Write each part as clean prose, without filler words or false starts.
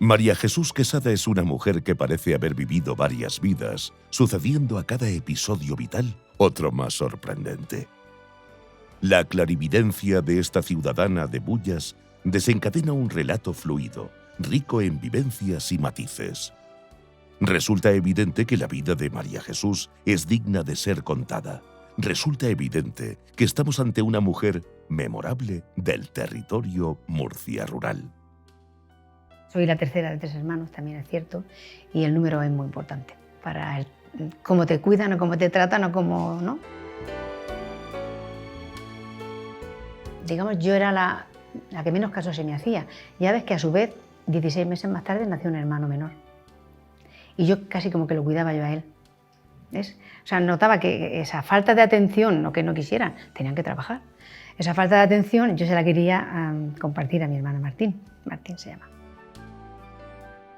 María Jesús Quesada es una mujer que parece haber vivido varias vidas, sucediendo a cada episodio vital otro más sorprendente. La clarividencia de esta ciudadana de Bullas desencadena un relato fluido, rico en vivencias y matices. Resulta evidente que la vida de María Jesús es digna de ser contada. Resulta evidente que estamos ante una mujer memorable del territorio Murcia rural. Soy la tercera de 3 hermanos, también es cierto, y el número es muy importante para cómo te cuidan o cómo te tratan o cómo no. Digamos, yo era la que menos caso se me hacía. Ya ves que a su vez, 16 meses más tarde, nació un hermano menor. Y yo casi como que lo cuidaba yo a él. ¿Ves? O sea, notaba que esa falta de atención, no que no quisieran, tenían que trabajar. Esa falta de atención yo se la quería compartir a mi hermano Martín. Martín se llama.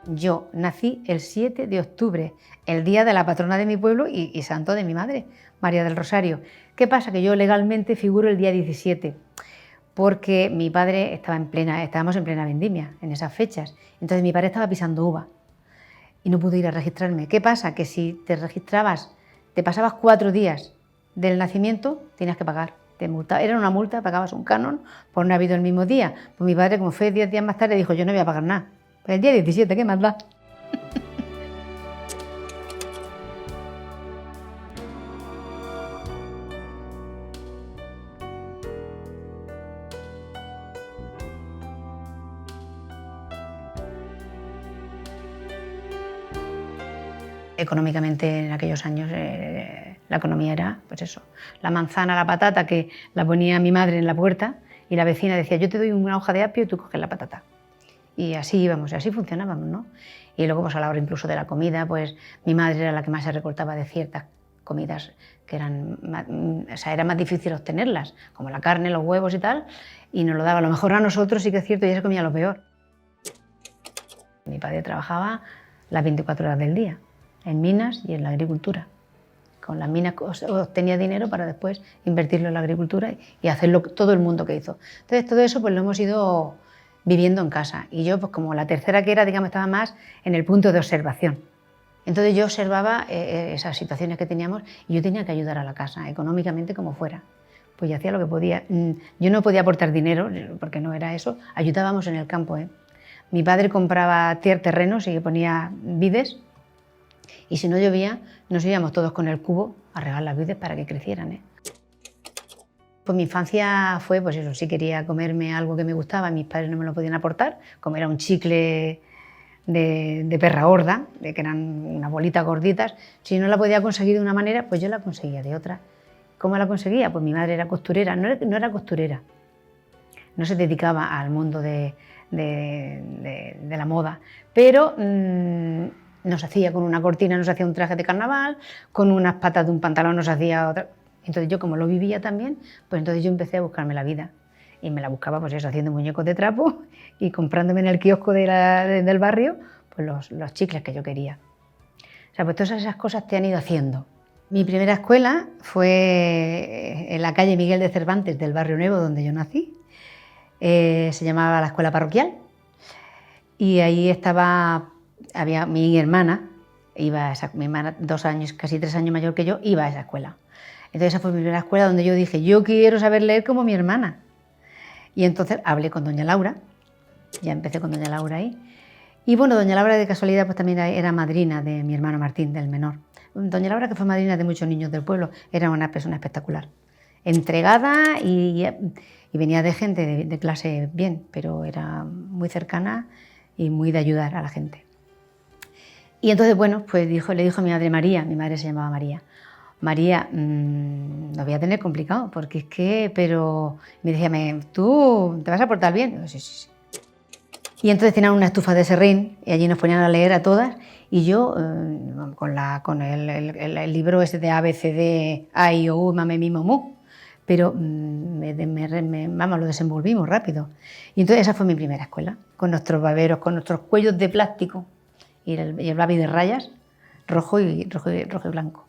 Yo nací el 7 de octubre, el día de la patrona de mi pueblo y santo de mi madre, María del Rosario. ¿Qué pasa? Que yo legalmente figuro el día 17, porque mi padre estábamos en plena vendimia en esas fechas. Entonces mi padre estaba pisando uva y no pude ir a registrarme. ¿Qué pasa? Que si te registrabas, te pasabas 4 días del nacimiento, tenías que pagar. Era una multa, pagabas un canon por no haber habido el mismo día. Pues mi padre, como fue 10 días más tarde, dijo, yo no voy a pagar nada. Pues el día 17, ¿qué más da? Económicamente en aquellos años la economía era, pues eso, la manzana, la patata, que la ponía mi madre en la puerta y la vecina decía, yo te doy una hoja de apio y tú coges la patata. Y así íbamos, y así funcionábamos, ¿no? Y luego, pues a la hora incluso de la comida, pues mi madre era la que más se recortaba de ciertas comidas que eran, o sea, era más difícil obtenerlas, como la carne, los huevos y tal, y nos lo daba. A lo mejor a nosotros sí que es cierto, ya se comía lo peor. Mi padre trabajaba las 24 horas del día, en minas y en la agricultura. Con las minas obtenía dinero para después invertirlo en la agricultura y hacerlo todo el mundo que hizo. Entonces todo eso pues lo hemos ido viviendo en casa. Y yo, pues como la tercera que era, digamos, estaba más en el punto de observación. Entonces yo observaba esas situaciones que teníamos y yo tenía que ayudar a la casa, económicamente como fuera. Pues yo hacía lo que podía. Yo no podía aportar dinero, porque no era eso. Ayudábamos en el campo, ¿eh? Mi padre compraba terrenos y ponía vides. Y si no llovía, nos íbamos todos con el cubo a regar las vides para que crecieran, ¿eh? Pues mi infancia fue, pues eso, si quería comerme algo que me gustaba, mis padres no me lo podían aportar, como era un chicle de perra gorda, de que eran unas bolitas gorditas, si no la podía conseguir de una manera, pues yo la conseguía de otra. ¿Cómo la conseguía? Pues mi madre era costurera, no era costurera, no se dedicaba al mundo de la moda, pero nos hacía con una cortina, nos hacía un traje de carnaval, con unas patas de un pantalón nos hacía otra. Entonces yo, como lo vivía también, pues entonces yo empecé a buscarme la vida. Y me la buscaba, pues eso, haciendo muñecos de trapo y comprándome en el kiosco del barrio pues los chicles que yo quería. O sea, pues todas esas cosas te han ido haciendo. Mi primera escuela fue en la calle Miguel de Cervantes del Barrio Nuevo, donde yo nací. Se llamaba la escuela parroquial. Y ahí había mi hermana, mi hermana 2 años, casi 3 años mayor que yo, iba a esa escuela. Entonces esa fue mi primera escuela donde yo dije, yo quiero saber leer como mi hermana. Y entonces hablé con doña Laura, ya empecé con doña Laura ahí. Y bueno, doña Laura de casualidad pues también era madrina de mi hermano Martín, del menor. Doña Laura, que fue madrina de muchos niños del pueblo, era una persona espectacular. Entregada y venía de gente de clase bien, pero era muy cercana y muy de ayudar a la gente. Y entonces, bueno, pues le dijo a mi madre María, mi madre se llamaba María, María, lo voy a tener complicado, porque es que, pero me decía, ¿tú te vas a portar bien? Y yo, sí, sí, sí. Y entonces tenían una estufa de serrín y allí nos ponían a leer a todas y yo con el libro ese de A, B, C, D, A, I, O, U, Mame, Mi, Mo, Mu, pero vamos, lo desenvolvimos rápido. Y entonces esa fue mi primera escuela, con nuestros baberos, con nuestros cuellos de plástico y el babi de rayas, rojo y blanco.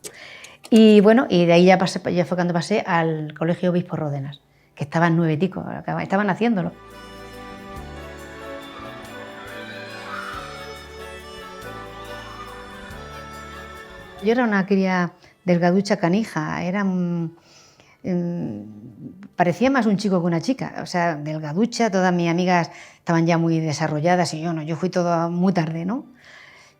Y bueno, y de ahí ya fue cuando pasé al Colegio Obispo Ródenas, que estaban nueveticos, estaban haciéndolo. Yo era una cría delgaducha canija, parecía más un chico que una chica, o sea, delgaducha, todas mis amigas estaban ya muy desarrolladas y yo no, yo fui toda muy tarde, ¿no?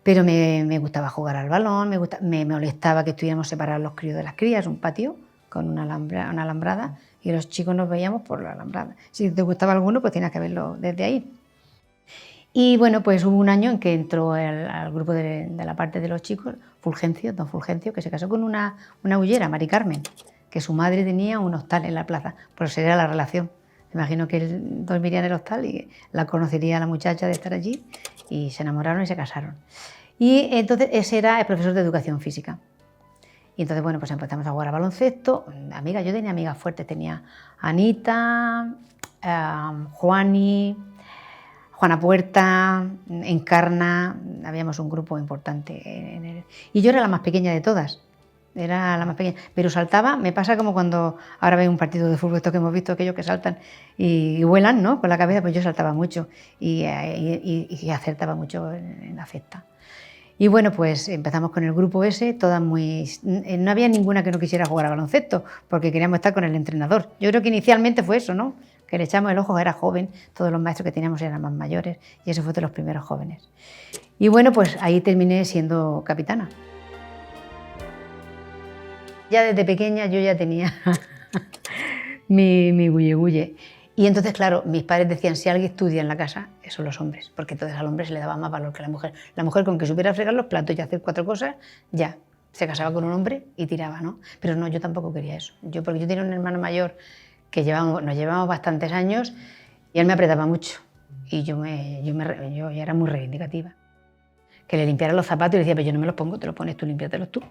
Pero me gustaba jugar al balón, me molestaba que estuviéramos separados los críos de las crías, un patio con una alambrada y los chicos nos veíamos por la alambrada. Si te gustaba alguno, pues tenías que verlo desde ahí. Y bueno, pues hubo un año en que entró al grupo de la parte de los chicos Fulgencio, don Fulgencio, que se casó con una hullera, Mari Carmen, que su madre tenía un hostal en la plaza, por eso era la relación. Me imagino que él dormiría en el hostal y la conocería a la muchacha de estar allí y se enamoraron y se casaron. Y entonces ese era el profesor de educación física. Y entonces, bueno, pues empezamos a jugar a baloncesto. Amigas, yo tenía amigas fuertes, tenía Anita, Juana Puerta, Encarna, habíamos un grupo importante. Y yo era la más pequeña de todas, era la más pequeña, pero saltaba, me pasa como cuando ahora veo un partido de fútbol, esto que hemos visto, aquellos que saltan y vuelan, ¿no? Con la cabeza, pues yo saltaba mucho y acertaba mucho en la cesta. Y bueno, pues empezamos con el grupo ese, todas muy... No había ninguna que no quisiera jugar a baloncesto, porque queríamos estar con el entrenador. Yo creo que inicialmente fue eso, ¿no? Que le echamos el ojo, era joven, todos los maestros que teníamos eran más mayores, y eso fue de los primeros jóvenes. Y bueno, pues ahí terminé siendo capitana. Ya desde pequeña yo ya tenía mi guye-guye. Y entonces, claro, mis padres decían, si alguien estudia en la casa, son los hombres, porque entonces al hombre se le daba más valor que a la mujer. La mujer, con que supiera fregar los platos y hacer 4 cosas, ya, se casaba con un hombre y tiraba, ¿no? Pero no, yo tampoco quería eso. Porque yo tenía un hermano mayor que nos llevábamos bastantes años y él me apretaba mucho. Y yo era muy reivindicativa. Que le limpiara los zapatos y le decía, pero yo no me los pongo, te los pones tú, límpiatelos tú,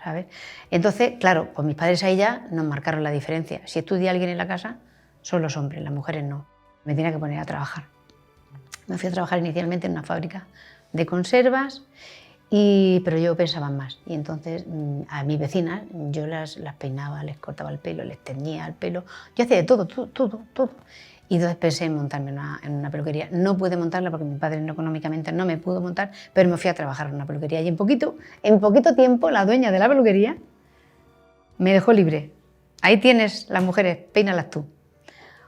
¿sabes? Entonces, claro, pues mis padres ahí ya nos marcaron la diferencia. Si estudia alguien en la casa, son los hombres, las mujeres no. Me tenía que poner a trabajar. Me fui a trabajar inicialmente en una fábrica de conservas, pero yo pensaba más. Y entonces a mis vecinas yo las peinaba, les cortaba el pelo, les teñía el pelo. Yo hacía de todo. Y entonces pensé en montarme en una peluquería. No pude montarla porque mi padre económicamente no me pudo montar, pero me fui a trabajar en una peluquería. Y en poquito tiempo la dueña de la peluquería me dejó libre. Ahí tienes las mujeres, peínalas tú.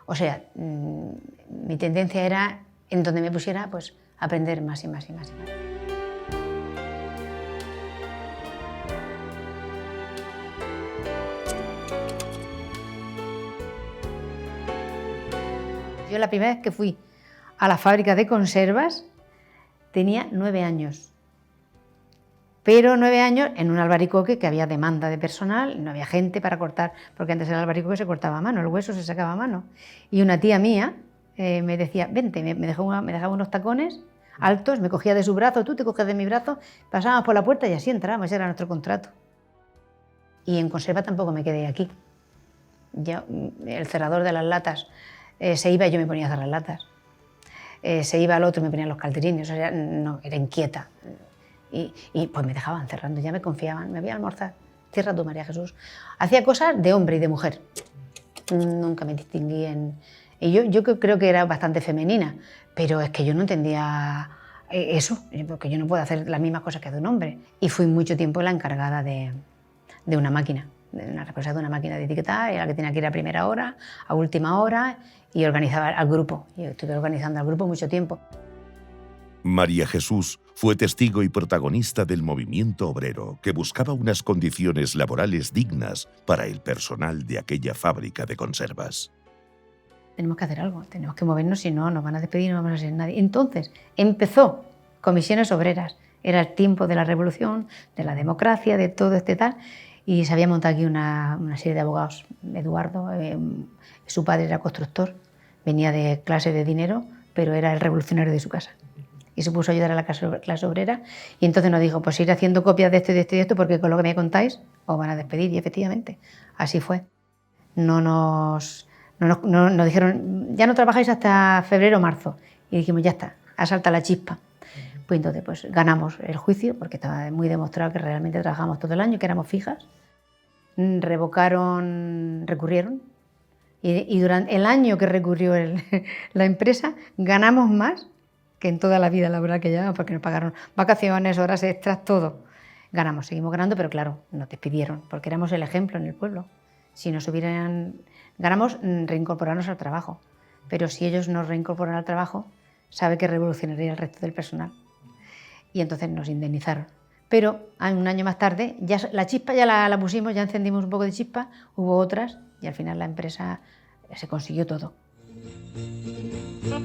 O sea, mi tendencia era, en donde me pusiera, pues aprender más y más y más y más. Yo la primera vez que fui a la fábrica de conservas tenía 9 años. Pero 9 años en un albaricoque que había demanda de personal, no había gente para cortar, porque antes el albaricoque se cortaba a mano, el hueso se sacaba a mano. Y una tía mía me decía, vente, me dejaba unos tacones altos, me cogía de su brazo, tú te coges de mi brazo, pasábamos por la puerta y así entrábamos, ese era nuestro contrato. Y en conserva tampoco me quedé aquí. El cerrador de las latas se iba y yo me ponía a cerrar las latas. Se iba al otro y me ponían los calderines, o sea, no, era inquieta. Y pues me dejaban cerrando, ya me confiaban, me voy a almorzar, cierra tú, María Jesús. Hacía cosas de hombre y de mujer, nunca me distinguí en... Y yo creo que era bastante femenina, pero es que yo no entendía eso, porque yo no puedo hacer las mismas cosas que de un hombre. Y fui mucho tiempo la encargada de una máquina, de una responsable de una máquina de etiquetar, era la que tenía que ir a primera hora, a última hora, y organizaba al grupo. Yo estuve organizando al grupo mucho tiempo. María Jesús fue testigo y protagonista del movimiento obrero que buscaba unas condiciones laborales dignas para el personal de aquella fábrica de conservas. Tenemos que hacer algo, tenemos que movernos, si no nos van a despedir, no vamos a ser nadie. Entonces empezó Comisiones Obreras, era el tiempo de la revolución, de la democracia, de todo este tal, y se había montado aquí una serie de abogados. Eduardo, su padre era constructor, venía de clase de dinero, pero era el revolucionario de su casa. Y se puso a ayudar a la clase obrera y entonces nos dijo, pues ir haciendo copias de esto y de esto y de esto porque con lo que me contáis os van a despedir. Y efectivamente, así fue. Nos dijeron, ya no trabajáis hasta febrero o marzo. Y dijimos, ya está, asalta la chispa. Pues entonces pues, ganamos el juicio porque estaba muy demostrado que realmente trabajamos todo el año, que éramos fijas. Recurrieron. Y durante el año que recurrió la empresa ganamos más que en toda la vida laboral que llevamos, porque nos pagaron vacaciones, horas extras, todo. Ganamos, seguimos ganando, pero claro, nos despidieron, porque éramos el ejemplo en el pueblo. Si nos ganamos reincorporarnos al trabajo, pero si ellos nos reincorporan al trabajo, sabe que revolucionaría el resto del personal. Y entonces nos indemnizaron. Pero un año más tarde, ya la chispa ya la pusimos, ya encendimos un poco de chispa, hubo otras y al final la empresa se consiguió todo. Las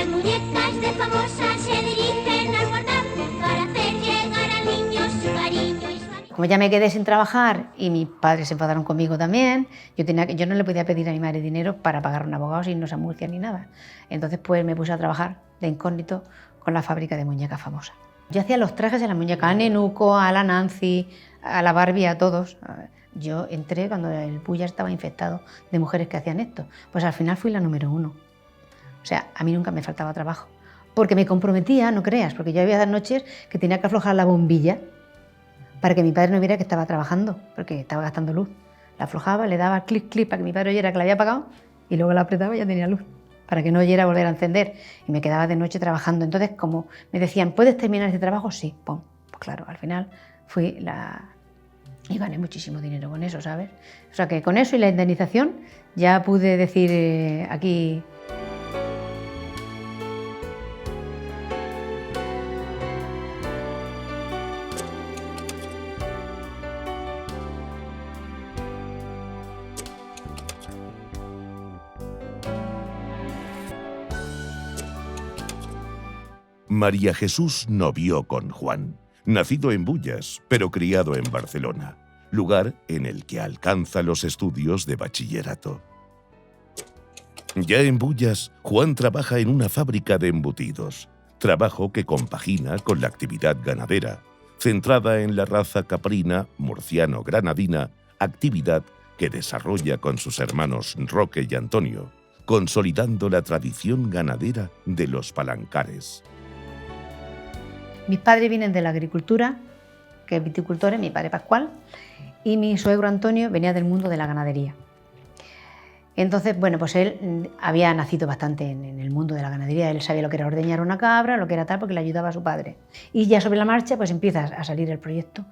muñecas de Famosa se dirigen al portal para hacer llegar al niño su cariño y su amor. Como ya me quedé sin trabajar y mis padres se enfadaron conmigo también, yo no le podía pedir a mi madre dinero para pagar un abogado sin nos Murcia ni nada. Entonces pues me puse a trabajar de incógnito con la fábrica de muñecas Famosa. Yo hacía los trajes de la muñeca, a Nenuco, a la Nancy, a la Barbie, a todos. Yo entré cuando el Puya estaba infectado de mujeres que hacían esto. Pues al final fui la número 1. O sea, a mí nunca me faltaba trabajo. Porque me comprometía, no creas, porque yo había noches que tenía que aflojar la bombilla para que mi padre no viera que estaba trabajando, porque estaba gastando luz. La aflojaba, le daba clic, clic para que mi padre oyera que la había apagado y luego la apretaba y ya tenía luz, para que no oyera volver a encender. Y me quedaba de noche trabajando. Entonces, como me decían, ¿puedes terminar este trabajo? Sí, pum. Pues claro, al final fui la... Y gané muchísimo dinero con eso, ¿sabes? O sea que con eso y la indemnización ya pude decir aquí... María Jesús novió con Juan, nacido en Bullas, pero criado en Barcelona, lugar en el que alcanza los estudios de bachillerato. Ya en Bullas, Juan trabaja en una fábrica de embutidos, trabajo que compagina con la actividad ganadera, centrada en la raza caprina murciano-granadina, actividad que desarrolla con sus hermanos Roque y Antonio, consolidando la tradición ganadera de los Palancares. Mis padres vienen de la agricultura, que es viticultor, mi padre Pascual, y mi suegro Antonio venía del mundo de la ganadería. Entonces, bueno, pues él había nacido bastante en el mundo de la ganadería, él sabía lo que era ordeñar una cabra, lo que era tal, porque le ayudaba a su padre. Y ya sobre la marcha, pues empieza a salir el proyecto.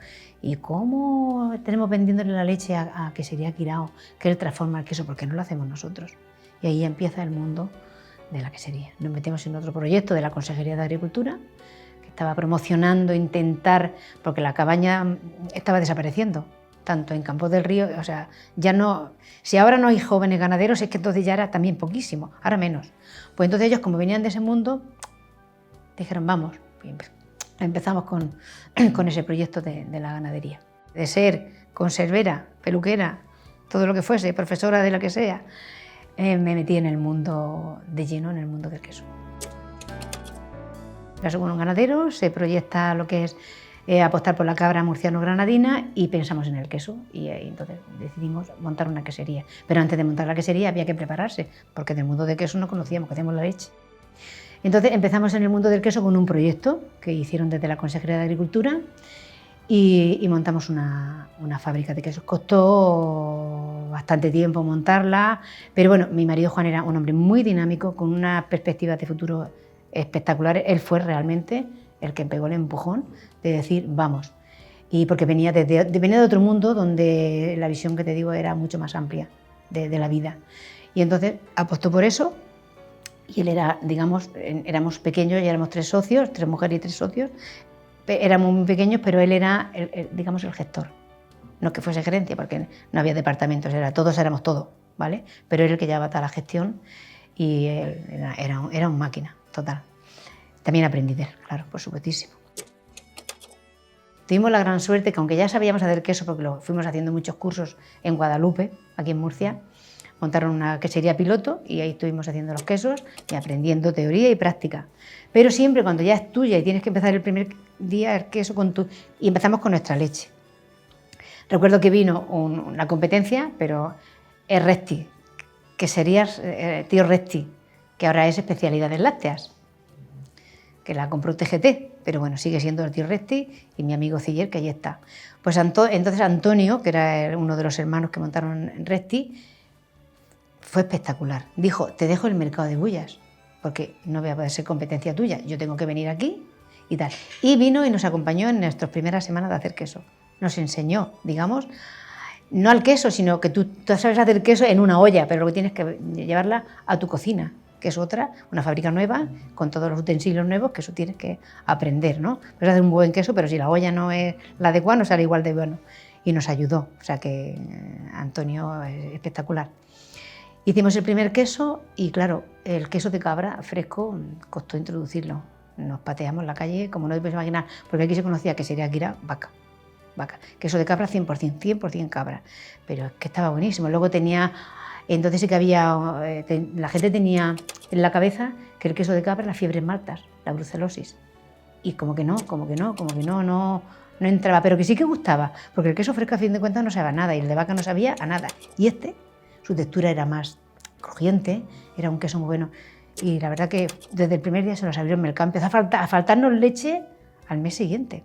¿Y cómo tenemos vendiéndole la leche a Quesería Quirao, que él transforma el queso? ¿Por qué no lo hacemos nosotros? Y ahí empieza el mundo de la quesería. Nos metemos en otro proyecto de la Consejería de Agricultura, estaba promocionando, intentar, porque la cabaña estaba desapareciendo, tanto en Campos del Río, o sea, ya no, si ahora no hay jóvenes ganaderos, es que entonces ya era también poquísimo, ahora menos. Pues entonces ellos, como venían de ese mundo, dijeron, vamos, empezamos con ese proyecto de la ganadería. De ser conservera, peluquera, todo lo que fuese, profesora de lo que sea, me metí en el mundo de lleno, en el mundo del queso. Con un ganadero se proyecta lo que es apostar por la cabra murciano-granadina y pensamos en el queso y entonces decidimos montar una quesería. Pero antes de montar la quesería había que prepararse porque del mundo del queso no conocíamos, que hacíamos la leche. Entonces empezamos en el mundo del queso con un proyecto que hicieron desde la Consejería de Agricultura y montamos una fábrica de quesos. Costó bastante tiempo montarla, pero bueno, mi marido Juan era un hombre muy dinámico, con una perspectiva de futuro espectaculares. Él fue realmente el que pegó el empujón de decir vamos, y porque venía de otro mundo donde la visión que te digo era mucho más amplia de la vida, y entonces apostó por eso. Y él era, digamos, éramos pequeños, ya éramos 3 socios, 3 mujeres y 3 socios, éramos muy pequeños, pero él era digamos el gestor, no que fuese gerencia porque no había departamentos, todos éramos todo, ¿vale? Pero él el que llevaba toda la gestión y él era un máquina. Total. También aprendí de él, claro, por supuestísimo. Tuvimos la gran suerte que, aunque ya sabíamos hacer queso, porque lo fuimos haciendo muchos cursos en Guadalupe, aquí en Murcia, montaron una quesería piloto y ahí estuvimos haciendo los quesos y aprendiendo teoría y práctica. Pero siempre cuando ya es tuya y tienes que empezar el primer día el queso y empezamos con nuestra leche. Recuerdo que vino una competencia, pero el Resti, que sería tío Resti, que ahora es especialidades lácteas, que la compró TGT, pero bueno, sigue siendo el tío Resti y mi amigo Ciller, que allí está. Pues entonces Antonio, que era uno de los hermanos que montaron Resti, fue espectacular. Dijo, te dejo el mercado de Bullas, porque no voy a poder ser competencia tuya, yo tengo que venir aquí y tal. Y vino y nos acompañó en nuestras primeras semanas de hacer queso. Nos enseñó, digamos, no al queso, sino que tú sabes hacer queso en una olla, pero luego tienes que llevarla a tu cocina, que es una fábrica nueva, con todos los utensilios nuevos, que eso tienes que aprender, ¿no? Puedes hacer un buen queso, pero si la olla no es la adecuada, no sale igual de bueno. Y nos ayudó, o sea que Antonio es espectacular. Hicimos el primer queso y claro, el queso de cabra fresco costó introducirlo. Nos pateamos en la calle, como no te puedes imaginar, porque aquí se conocía que sería Guira, vaca. Queso de cabra 100% cabra, pero es que estaba buenísimo. Luego tenía, entonces sí que había, la gente tenía en la cabeza que el queso de cabra era las fiebres maltas, la brucelosis. Y como que no entraba, pero que sí que gustaba, porque el queso fresco a fin de cuentas no sabía a nada y el de vaca no sabía a nada. Y su textura era más crujiente, era un queso muy bueno. Y la verdad que desde el primer día se nos abrió el mercado. Empezó a faltarnos leche al mes siguiente.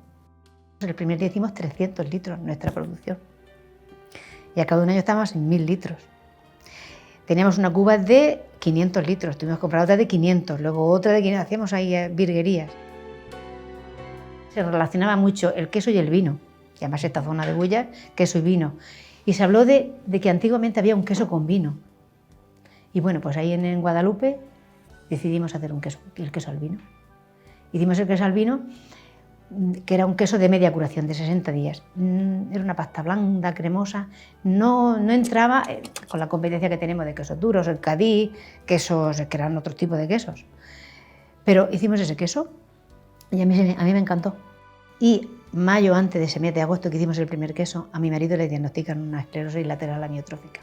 El primer día hicimos 300 litros nuestra producción. Y a cabo de un año estábamos en 1000 litros. Teníamos una cuba de 500 litros, tuvimos que comprar otra de 500, luego otra de 500, hacíamos ahí virguerías. Se relacionaba mucho el queso y el vino, y además esta zona de Bullas, queso y vino. Y se habló de que antiguamente había un queso con vino. Y bueno, pues ahí en Guadalupe decidimos hacer el queso al vino. Hicimos el queso al vino, que era un queso de media curación, de 60 días. Era una pasta blanda, cremosa, no entraba con la competencia que tenemos de quesos duros, el Cadí, quesos que eran otro tipo de quesos. Pero hicimos ese queso y a mí me encantó. Y mayo, antes de ese mes de agosto que hicimos el primer queso, a mi marido le diagnostican una esclerosis lateral amiotrófica.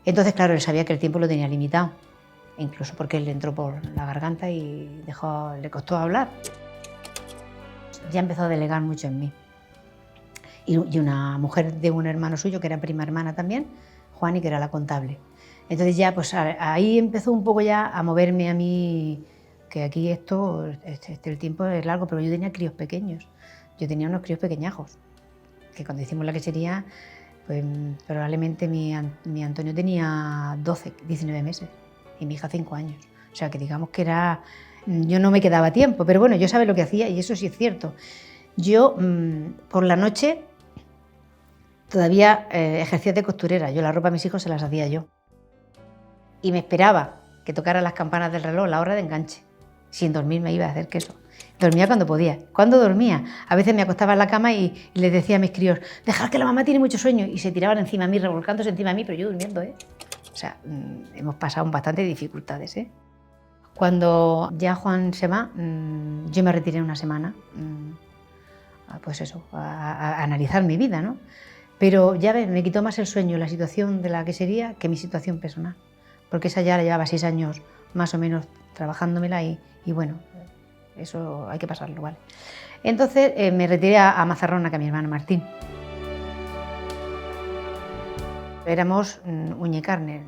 Entonces, claro, él sabía que el tiempo lo tenía limitado, incluso porque él le entró por la garganta y le costó hablar. Ya empezó a delegar mucho en mí. Y una mujer de un hermano suyo, que era prima hermana también, Juani, que era la contable. Entonces ya, pues ahí empezó un poco ya a moverme a mí, que aquí el tiempo es largo, pero yo tenía críos pequeños. Yo tenía unos críos pequeñajos, que cuando hicimos la quesería, pues probablemente mi Antonio tenía 19 meses y mi hija 5 años. O sea, que digamos que yo no me quedaba tiempo, pero bueno, yo sabía lo que hacía y eso sí es cierto. Yo por la noche todavía ejercía de costurera, yo la ropa a mis hijos se las hacía yo. Y me esperaba que tocaran las campanas del reloj, la hora de enganche. Sin dormir me iba a hacer queso. Dormía cuando podía. ¿Cuándo dormía? A veces me acostaba en la cama y les decía a mis críos, dejad que la mamá tiene mucho sueño, y se tiraban encima de mí, revolcándose encima de mí, pero yo durmiendo, O sea, hemos pasado bastantes dificultades, Cuando ya Juan se va, yo me retiré una semana, pues eso, a analizar mi vida, ¿no? Pero ya ves, me quitó más el sueño la situación de la quesería que mi situación personal, porque esa ya la llevaba 6 años más o menos trabajándomela y bueno, eso hay que pasarlo, ¿vale? Entonces me retiré a Mazarrona, que a mi hermano Martín. Éramos uña y carne.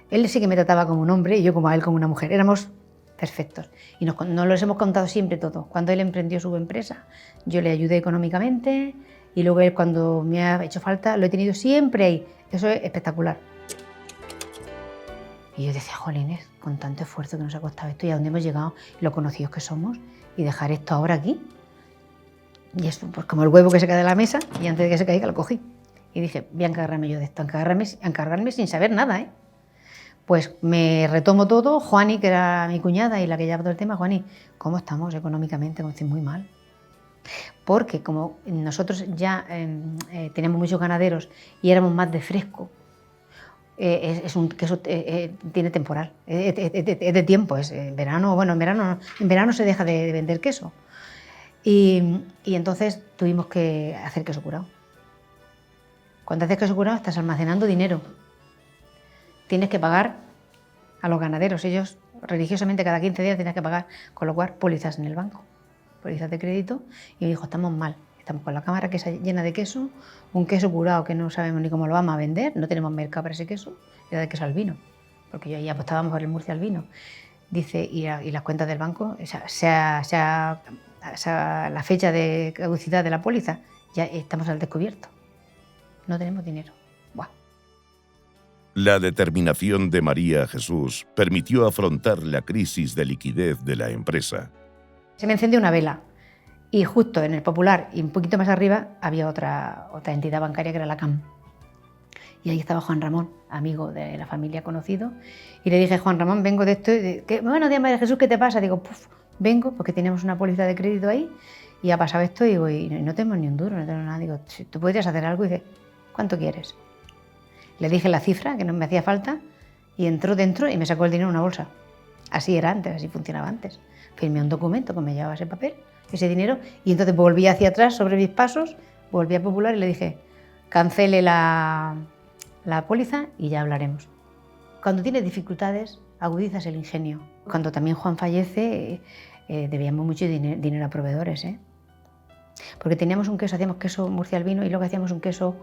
Él sí que me trataba como un hombre y yo como a él como una mujer. Éramos perfectos. Y nos los hemos contado siempre todo. Cuando él emprendió su empresa, yo le ayudé económicamente y luego él, cuando me ha hecho falta, lo he tenido siempre ahí. Eso es espectacular. Y yo decía, jolines, con tanto esfuerzo que nos ha costado esto y a dónde hemos llegado, lo conocidos que somos, y dejar esto ahora aquí. Y esto, pues como el huevo que se cae de la mesa, y antes de que se caiga lo cogí. Y dije, voy a encargarme yo de esto, encargarme sin saber nada, Pues me retomo todo. Juani, que era mi cuñada y la que llevaba todo el tema, Juani, ¿cómo estamos económicamente? Como muy mal. Porque como nosotros ya teníamos muchos ganaderos y éramos más de fresco, es un queso tiene temporal, es de tiempo, es en verano, bueno, en verano se deja de vender queso. Y entonces tuvimos que hacer queso curado. Cuando haces queso curado estás almacenando dinero. Tienes que pagar a los ganaderos. Ellos religiosamente cada 15 días tienes que pagar, con lo cual pólizas en el banco, pólizas de crédito. Y me dijo, estamos mal, estamos con la cámara llena de queso, un queso curado que no sabemos ni cómo lo vamos a vender, no tenemos mercado para ese queso, era de queso al vino, porque yo ahí apostábamos por el Murcia al vino. Dice, y las cuentas del banco, la fecha de caducidad de la póliza, ya estamos al descubierto. No tenemos dinero. ¡Buah! La determinación de María Jesús permitió afrontar la crisis de liquidez de la empresa. Se me encendió una vela y justo en el Popular y un poquito más arriba había otra entidad bancaria que era la CAM. Y ahí estaba Juan Ramón, amigo de la familia conocido, y le dije: Juan Ramón, vengo de esto, bueno, días María Jesús, ¿qué te pasa? Digo, vengo porque teníamos una póliza de crédito ahí y ha pasado esto y digo, y no tenemos ni un duro, no tenemos nada. Digo, ¿tú podrías hacer algo? Y dice, ¿cuánto quieres? Le dije la cifra, que no me hacía falta, y entró dentro y me sacó el dinero en una bolsa. Así era antes, así funcionaba antes. Firmé un documento que me llevaba ese papel, ese dinero, y entonces volví hacia atrás sobre mis pasos, volví a Popular y le dije, cancele la póliza y ya hablaremos. Cuando tienes dificultades, agudizas el ingenio. Cuando también Juan fallece, debíamos mucho dinero a proveedores, porque teníamos un queso, hacíamos queso Murcia al vino y luego hacíamos un queso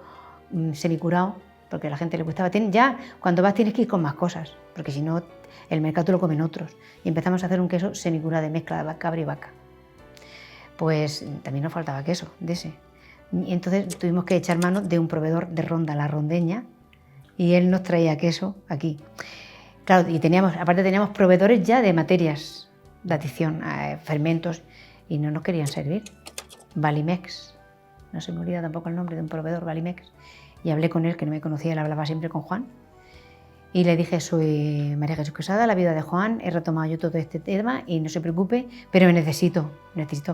semicurado, porque a la gente le gustaba. Ya cuando vas tienes que ir con más cosas, porque si no el mercado te lo comen otros. Y empezamos a hacer un queso semicurado de mezcla de cabra y vaca. Pues también nos faltaba queso de ese. Y entonces tuvimos que echar mano de un proveedor de Ronda, La Rondeña, y él nos traía queso aquí. Claro, y aparte teníamos proveedores ya de materias de adición, fermentos, y no nos querían servir. Valimex, no se me olvida tampoco el nombre de un proveedor, Valimex, y hablé con él, que no me conocía, él hablaba siempre con Juan, y le dije, soy María Jesús Quesada, la viuda de Juan, he retomado yo todo este tema y no se preocupe, pero necesito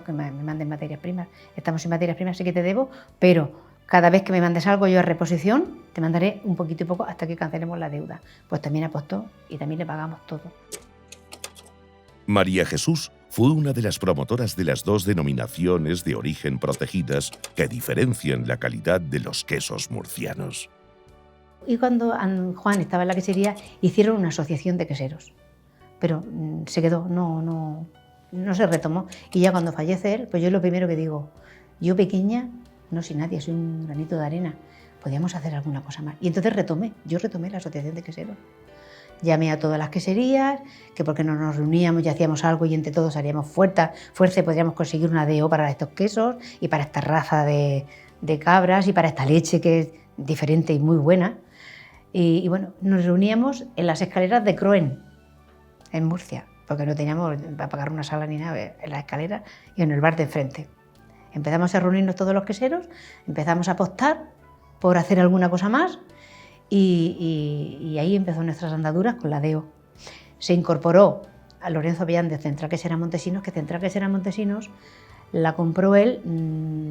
que me manden materias primas. Estamos sin materias primas, sí que te debo, pero cada vez que me mandes algo yo a reposición, te mandaré un poquito y poco hasta que cancelemos la deuda. Pues también apostó y también le pagamos todo. María Jesús fue una de las promotoras de las 2 denominaciones de origen protegidas que diferencian la calidad de los quesos murcianos. Y cuando Juan estaba en la quesería, hicieron una asociación de queseros, pero se quedó, no se retomó. Y ya cuando fallece él, pues yo lo primero que digo, yo pequeña, no soy nadie, soy un granito de arena, podíamos hacer alguna cosa más. Y entonces yo retomé la asociación de queseros. Llamé a todas las queserías, que porque no nos reuníamos y hacíamos algo y entre todos haríamos fuerza y podríamos conseguir una DO para estos quesos y para esta raza de cabras y para esta leche que es diferente y muy buena. Y bueno, nos reuníamos en las escaleras de Croen, en Murcia, porque no teníamos para pagar una sala ni nada, en las escaleras y en el bar de enfrente. Empezamos a reunirnos todos los queseros, empezamos a apostar por hacer alguna cosa más y ahí empezó nuestras andaduras con la DEO. Se incorporó a Lorenzo Avellán de Central Quesera Montesinos, que Central Quesera Montesinos la compró él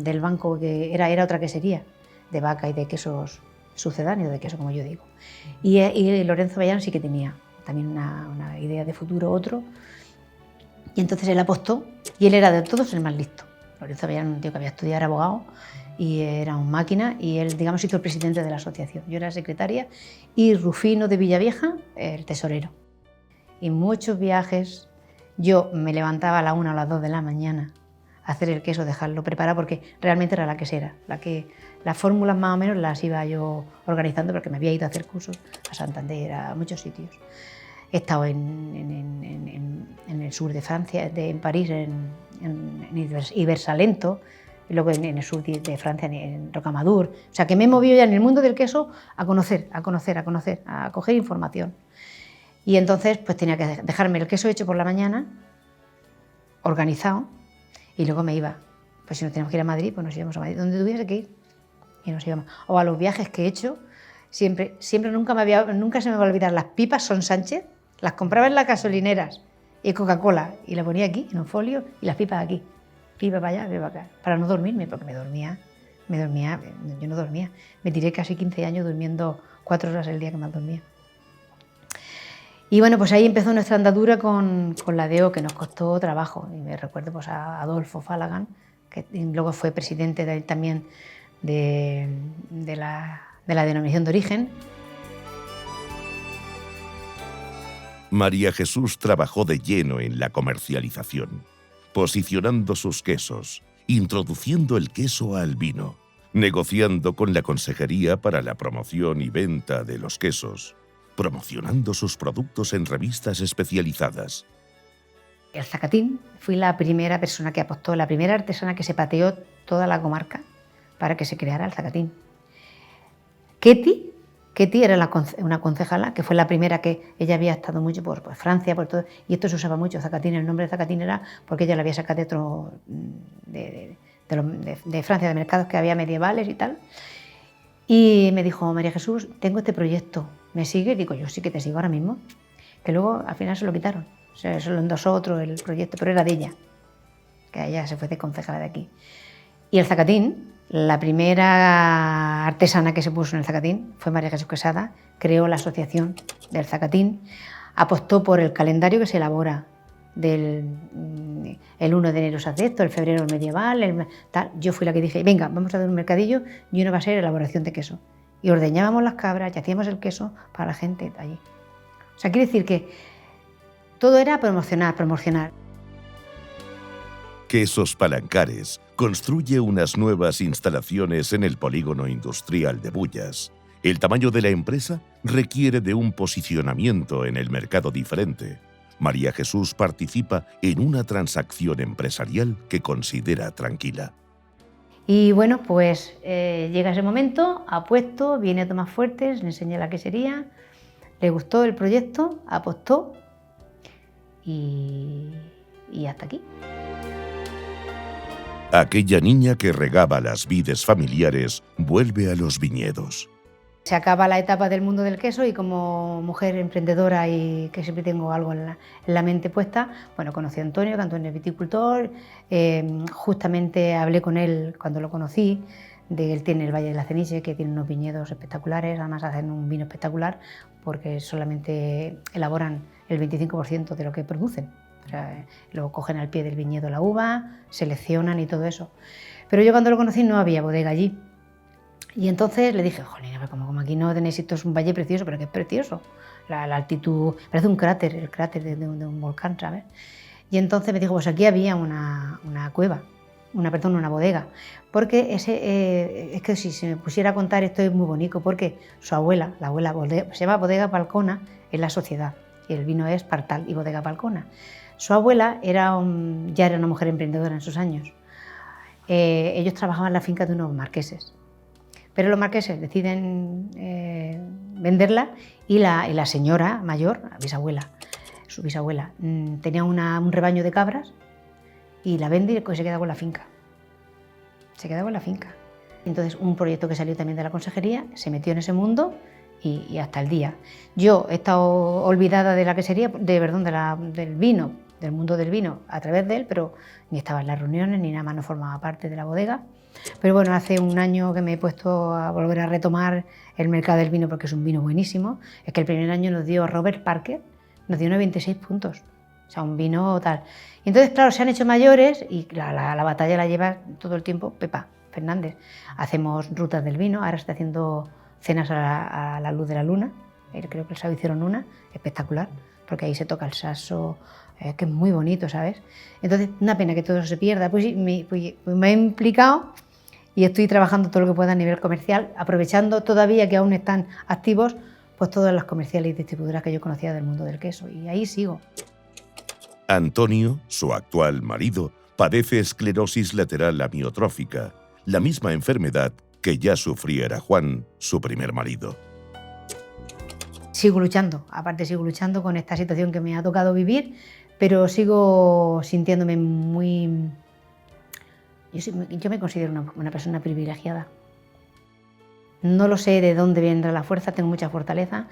del banco, que era otra quesería de vaca y de quesos sucedáneos, de queso como yo digo. Y Lorenzo Avellán sí que tenía también una idea de futuro, otro, y entonces él apostó y él era de todos el más listo. Lorenzo Avellán era un tío que había estudiado, era abogado y era un máquina, y él, digamos, hizo el presidente de la asociación. Yo era secretaria y Rufino de Villavieja, el tesorero. Y muchos viajes, yo me levantaba a la 1 o a las 2 de la mañana a hacer el queso, dejarlo preparado, porque realmente era la quesera, las fórmulas más o menos las iba yo organizando, porque me había ido a hacer cursos a Santander, a muchos sitios. He estado en el sur de Francia, en París, en Ibersalento, y luego en el sur de Francia, en Rocamadour. O sea, que me he movido ya en el mundo del queso a conocer, a coger información. Y entonces pues tenía que dejarme el queso hecho por la mañana, organizado, y luego me iba. Pues si no teníamos que ir a Madrid, pues nos íbamos a Madrid, donde tuviese que ir, y nos íbamos. O a los viajes que he hecho, siempre nunca se me va a olvidar las pipas Son Sánchez, las compraba en las gasolineras, y Coca-Cola, y la ponía aquí, en un folio, y las pipas aquí, pipa para allá, pipa para acá, para no dormirme, porque yo no dormía. Me tiré casi 15 años durmiendo 4 horas el día que más dormía. Y bueno, pues ahí empezó nuestra andadura con la DEO, que nos costó trabajo. Y me recuerdo pues a Adolfo Falagan, que luego fue presidente también de la denominación de origen. María Jesús trabajó de lleno en la comercialización, posicionando sus quesos, introduciendo el queso al vino, negociando con la consejería para la promoción y venta de los quesos, promocionando sus productos en revistas especializadas. El zacatín, fui la primera persona que apostó, la primera artesana que se pateó toda la comarca para que se creara el zacatín. Ketty Ketty era una concejala, que fue la primera que ella había estado mucho por Francia, por todo, y esto se usaba mucho, Zacatín, el nombre de Zacatín era porque ella la había sacado de otro, de Francia, de mercados que había medievales y tal. Y me dijo, María Jesús, tengo este proyecto, ¿me sigue? Y digo, yo sí que te sigo ahora mismo. Que luego al final se lo quitaron, se lo endosó otro el proyecto, pero era de ella, que ella se fue de concejala de aquí. Y el Zacatín, la primera artesana que se puso en el Zacatín fue María Jesús Quesada, creó la asociación del Zacatín, apostó por el calendario que se elabora el 1 de enero se hace esto, el febrero el medieval, tal. Yo fui la que dije, venga, vamos a hacer un mercadillo y uno va a ser elaboración de queso. Y ordeñábamos las cabras y hacíamos el queso para la gente allí. O sea, quiere decir que todo era promocionar. Quesos Palancares construye unas nuevas instalaciones en el polígono industrial de Bullas. El tamaño de la empresa requiere de un posicionamiento en el mercado diferente. María Jesús participa en una transacción empresarial que considera tranquila. Y bueno, pues llega ese momento, apuesto, viene Tomás Fuertes, le enseñé la quesería, le gustó el proyecto, apostó y hasta aquí. Aquella niña que regaba las vides familiares vuelve a los viñedos. Se acaba la etapa del mundo del queso y como mujer emprendedora y que siempre tengo algo en la mente puesta, bueno, conocí a Antonio, que Antonio es viticultor, justamente hablé con él cuando lo conocí, él tiene el Valle de la Ceniche, que tiene unos viñedos espectaculares, además hacen un vino espectacular porque solamente elaboran el 25% de lo que producen. O sea, luego cogen al pie del viñedo la uva, seleccionan y todo eso. Pero yo cuando lo conocí no había bodega allí. Y entonces le dije, jolín, como aquí no tenéis, esto es un valle precioso, pero que es precioso. La altitud, parece un cráter, el cráter de un volcán, ¿sabes? Y entonces me dijo, pues aquí había una cueva, una bodega. Porque es que si me pusiera a contar esto es muy bonito, porque su abuela, la abuela se llama Bodega Palcona, es la sociedad, y el vino es Partal y Bodega Palcona. Su abuela ya era una mujer emprendedora en sus años. Ellos trabajaban en la finca de unos marqueses. Pero los marqueses deciden venderla y la señora mayor, su bisabuela, tenía un rebaño de cabras y la vende y se queda con la finca. Se queda con la finca. Entonces, un proyecto que salió también de la consejería se metió en ese mundo y hasta el día. Yo he estado olvidada de la quesería, del vino, del mundo del vino, a través de él, pero ni estaba en las reuniones ni nada más, no formaba parte de la bodega. Pero bueno, hace un año que me he puesto a volver a retomar el mercado del vino porque es un vino buenísimo. Es que el primer año nos dio Robert Parker, nos dio 96 puntos. O sea, un vino tal. Y entonces, claro, se han hecho mayores y la batalla la lleva todo el tiempo Pepa Fernández. Hacemos rutas del vino, ahora está haciendo cenas a la luz de la luna. Creo que el sábado hicieron una, espectacular, porque ahí se toca el saso, que es muy bonito, ¿sabes? Entonces, una pena que todo eso se pierda. Pues me he implicado y estoy trabajando todo lo que pueda a nivel comercial, aprovechando todavía que aún están activos pues todas las comerciales y distribuidoras que yo conocía del mundo del queso, y ahí sigo. Antonio, su actual marido, padece esclerosis lateral amiotrófica, la misma enfermedad que ya sufriera Juan, su primer marido. Sigo luchando con esta situación que me ha tocado vivir, pero sigo sintiéndome muy... Yo me considero una persona privilegiada. No lo sé de dónde vendrá la fuerza, tengo mucha fortaleza.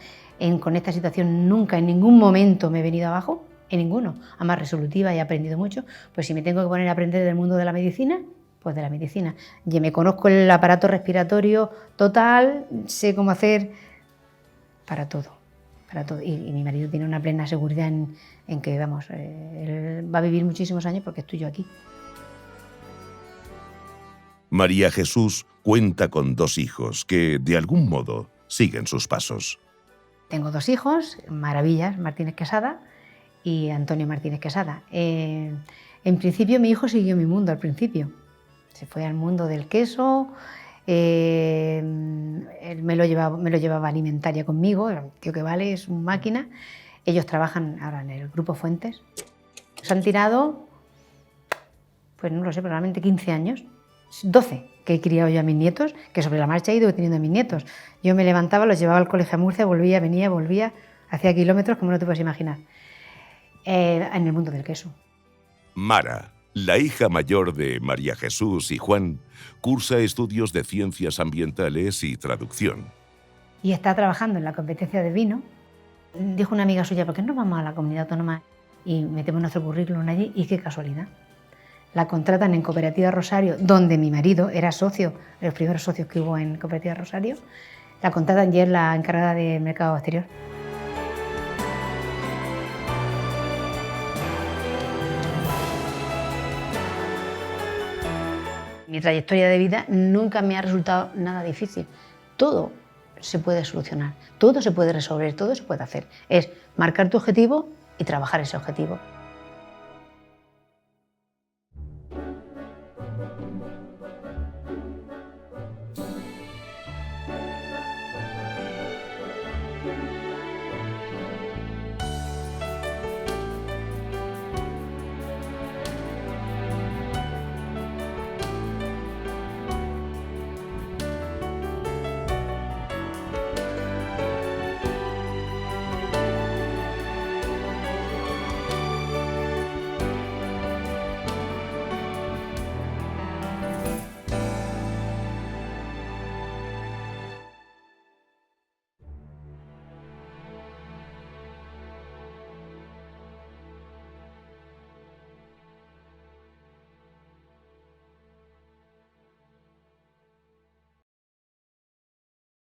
Con esta situación nunca, en ningún momento me he venido abajo, en ninguno. Además, resolutiva, he aprendido mucho. Pues si me tengo que poner a aprender del mundo de la medicina, pues de la medicina. Ya me conozco el aparato respiratorio total, sé cómo hacer para todo. Y mi marido tiene una plena seguridad en que, vamos, él va a vivir muchísimos años porque estoy yo aquí. María Jesús cuenta con 2 hijos que, de algún modo, siguen sus pasos. Tengo 2 hijos, maravillas, Martínez Quesada y Antonio Martínez Quesada. En principio mi hijo siguió mi mundo al principio. Se fue al mundo del queso, él me lo llevaba alimentaria conmigo, era un tío que vale, es una máquina. Ellos trabajan ahora en el Grupo Fuentes. Se han tirado, pues no lo sé, probablemente 15 años 12 que he criado yo a mis nietos, que sobre la marcha he ido teniendo a mis nietos. Yo me levantaba, los llevaba al colegio a Murcia, volvía, venía, volvía, hacía kilómetros como no te puedes imaginar, en el mundo del queso. Mara, la hija mayor de María Jesús y Juan, cursa estudios de ciencias ambientales y traducción. Y está trabajando en la competencia de vino. Dijo una amiga suya, ¿por qué no vamos a la comunidad autónoma y metemos nuestro currículum allí? Y qué casualidad. La contratan en Cooperativa Rosario, donde mi marido era socio, de los primeros socios que hubo en Cooperativa Rosario. La contratan y es la encargada de mercado exterior. Mi trayectoria de vida nunca me ha resultado nada difícil. Todo se puede solucionar, todo se puede resolver, todo se puede hacer. Es marcar tu objetivo y trabajar ese objetivo.